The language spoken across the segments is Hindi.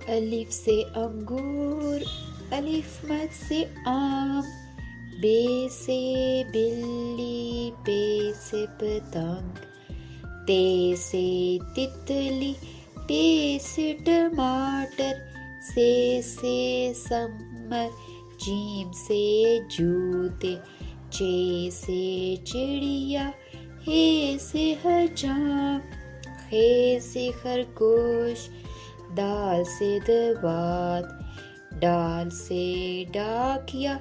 अलिफ से अंगूर, अलिफ मद से आम, बे से बिल्ली, पे से पतंग, ते से तितली, टे से टमाटर, से समर, जीम से जूते, चे से चिड़िया, हे से हजाम, खे से खरगोश, दाल से दवात, डाल से डाकिया,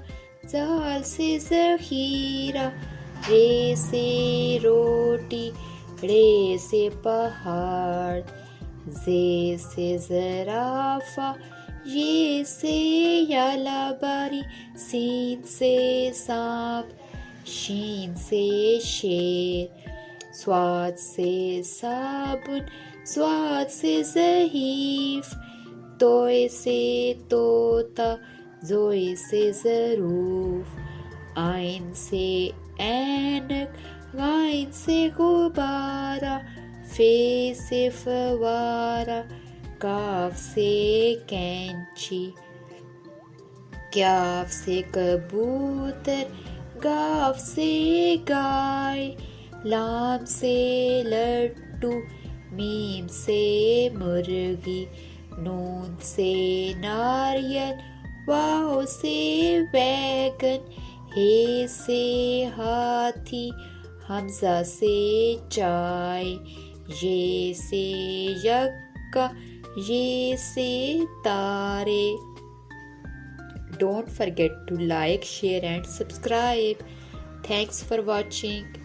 जाल से जखीरा, रे से रोटी, रे से पहाड़, जे से जराफा, ये से यालाबारी, सीन से सांप, शीन से शेर, स्वाद से साबुन, स्वाद से ज़हीफ, तोय से तोता, जोय से ज़रूफ, आइन से ऐनक, गाइन से गुब्बारा, फे से फवारा, काफ से कैंची, क्याफ से कबूतर, गाफ से गाय, लाम से लड्डू, मीम से मुर्गी, नून से नारियल, वाव से बैगन, हे से हाथी, हमजा से चाय, ये से यक्का, ये से तारे। Don't forget to like, share and subscribe. Thanks for watching.